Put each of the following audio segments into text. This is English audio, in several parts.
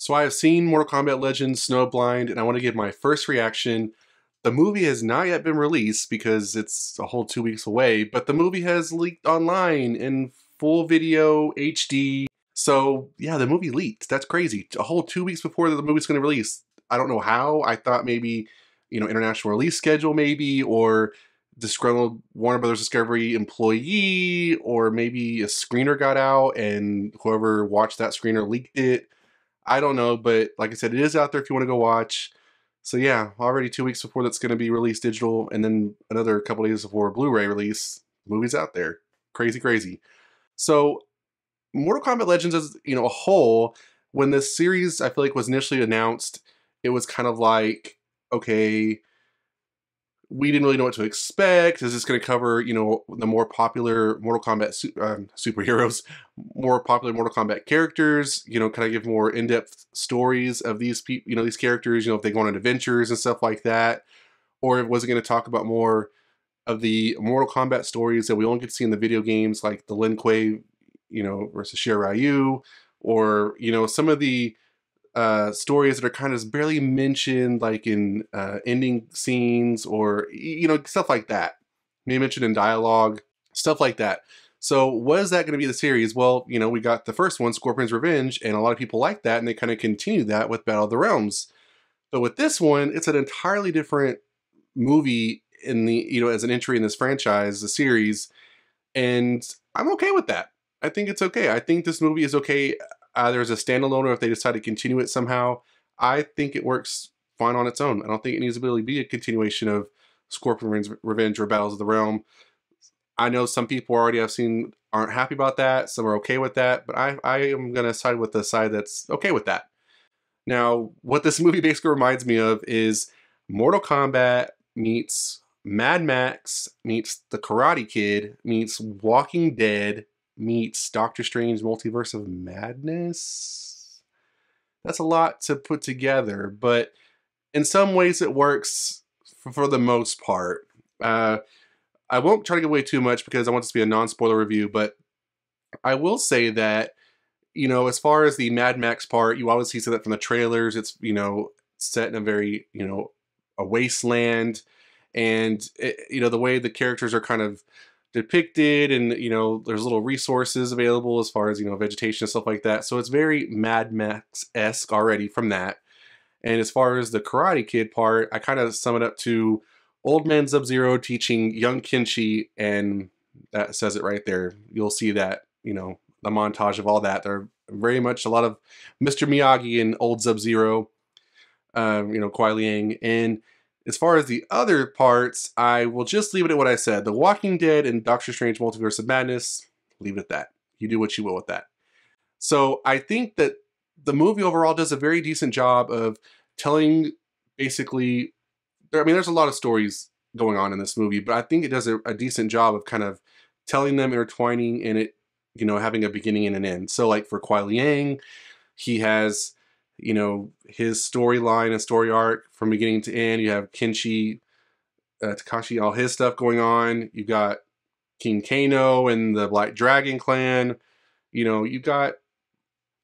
So I have seen Mortal Kombat Legends Snowblind, and I want to give my first reaction. The movie has not yet been released because it's a whole 2 weeks away, but the movie has leaked online in full video HD. So yeah, the movie leaked. That's crazy. A whole 2 weeks before the movie's going to release. I don't know how. I thought maybe, international release schedule maybe, or disgruntled Warner Brothers Discovery employee, or maybe a screener got out and whoever watched that screener leaked it. I don't know, but like I said, it is out there if you want to go watch. So yeah, already 2 weeks before that's going to be released digital, and then another couple days before Blu-ray release, movie's out there. Crazy, crazy. So Mortal Kombat Legends as a whole, when this series I feel like was initially announced, it was kind of like, okay, we didn't really know what to expect. Is this going to cover, the more popular Mortal Kombat superheroes, more popular Mortal Kombat characters? Kind of give more in-depth stories of these people, these characters? If they go on adventures and stuff like that, or was it going to talk about more of the Mortal Kombat stories that we only get to see in the video games, like the Lin Kuei, versus Shirai Ryu, or some of the stories that are kind of barely mentioned, like in ending scenes, or stuff like that, maybe mentioned in dialogue, stuff like that. So what is that going to be the series? Well, we got the first one, Scorpion's Revenge, and a lot of people like that, and they kind of continue that with Battle of the Realms. But with this one, it's an entirely different movie in the as an entry in this franchise, the series, and I'm okay with that. I think it's okay. I think this movie is okay either as a standalone, or if they decide to continue it somehow. I think it works fine on its own. I don't think it needs to really be a continuation of Scorpion's Revenge or Battles of the Realm. I know some people already I've seen aren't happy about that. Some are okay with that, but I am going to side with the side that's okay with that. Now, what this movie basically reminds me of is Mortal Kombat meets Mad Max meets The Karate Kid meets Walking Dead meets Doctor Strange Multiverse of Madness. That's a lot to put together, but in some ways it works for the most part. I won't try to give away too much because I want this to be a non-spoiler review, but I will say that, as far as the Mad Max part, you obviously see that from the trailers. It's, set in a very, a wasteland, and the way the characters are kind of depicted, and there's little resources available as far as vegetation and stuff like that, so it's very Mad Max-esque already from that. And as far as the Karate Kid part, I kind of sum it up to old man Sub-Zero teaching young Kenshi, and that says it right there. You'll see that, the montage of all that. They're very much a lot of Mr. Miyagi and old Sub-Zero, Kuai Liang. And as far as the other parts, I will just leave it at what I said. The Walking Dead and Doctor Strange Multiverse of Madness, leave it at that. You do what you will with that. So I think that the movie overall does a very decent job of telling, basically, there's a lot of stories going on in this movie, but I think it does a decent job of kind of telling them, intertwining in it, having a beginning and an end. So like for Kuai Liang, he has, his storyline and story arc from beginning to end. You have Kenshi, Takashi, all his stuff going on. You've got King Kano and the Black Dragon clan. You've got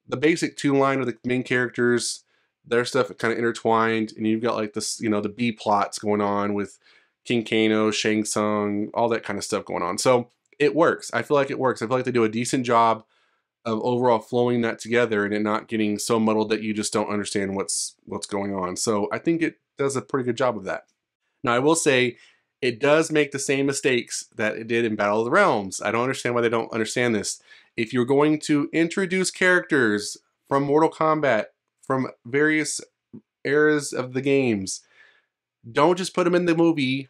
the basic two line of the main characters, their stuff kind of intertwined, and you've got like this, the B plots going on with King Kano, Shang Tsung, all that kind of stuff going on. So it works. I feel like it works. I feel like they do a decent job of overall flowing that together and it not getting so muddled that you just don't understand what's going on. So I think it does a pretty good job of that. Now I will say it does make the same mistakes that it did in Battle of the Realms. I don't understand why they don't understand this. If you're going to introduce characters from Mortal Kombat, from various eras of the games, don't just put them in the movie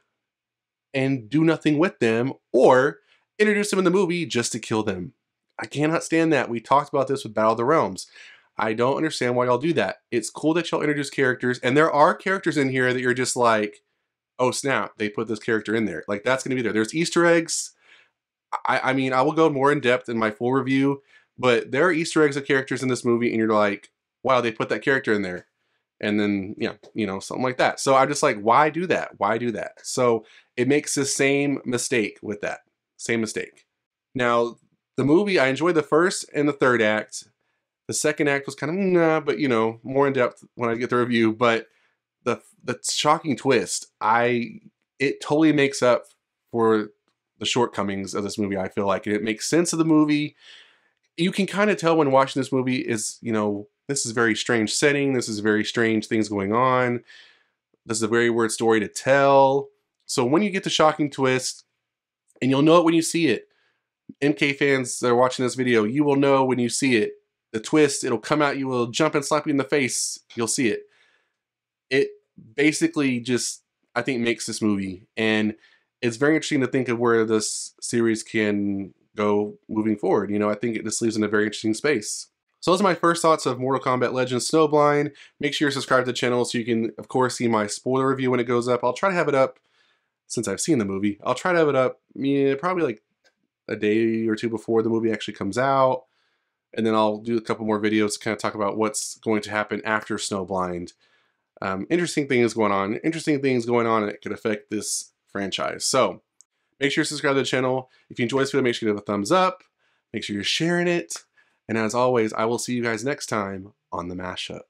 and do nothing with them, or introduce them in the movie just to kill them. I cannot stand that. We talked about this with Battle of the Realms. I don't understand why y'all do that. It's cool that y'all introduce characters, and there are characters in here that you're just like, oh snap, they put this character in there. Like, that's going to be there. There's Easter eggs. I mean, I will go more in depth in my full review, but there are Easter eggs of characters in this movie, and you're like, wow, they put that character in there. And then, something like that. So I'm just like, why do that? Why do that? So it makes the same mistake with that. Same mistake. Now, the movie, I enjoyed the first and the third act. The second act was kind of nah, but you know, more in depth when I get the review. But the shocking twist, it totally makes up for the shortcomings of this movie. I feel like, and it makes sense of the movie. You can kind of tell when watching this movie is, you know, this is a very strange setting. This is very strange things going on. This is a very weird story to tell. So when you get the shocking twist, and you'll know it when you see it. MK fans that are watching this video, you will know when you see it. The twist, it'll come out, you will jump and slap you in the face. You'll see it. It basically just, I think, makes this movie. And it's very interesting to think of where this series can go moving forward. You know, I think it just leaves in a very interesting space. So those are my first thoughts of Mortal Kombat Legends Snowblind. Make sure you're subscribed to the channel so you can, of course, see my spoiler review when it goes up. I'll try to have it up, since I've seen the movie, I'll try to have it up, probably like a day or two before the movie actually comes out. And then I'll do a couple more videos to kind of talk about what's going to happen after Snowblind. Interesting things going on. Interesting things going on that could affect this franchise. So make sure you subscribe to the channel. If you enjoy this video, make sure you give it a thumbs up. Make sure you're sharing it. And as always, I will see you guys next time on The Mashup.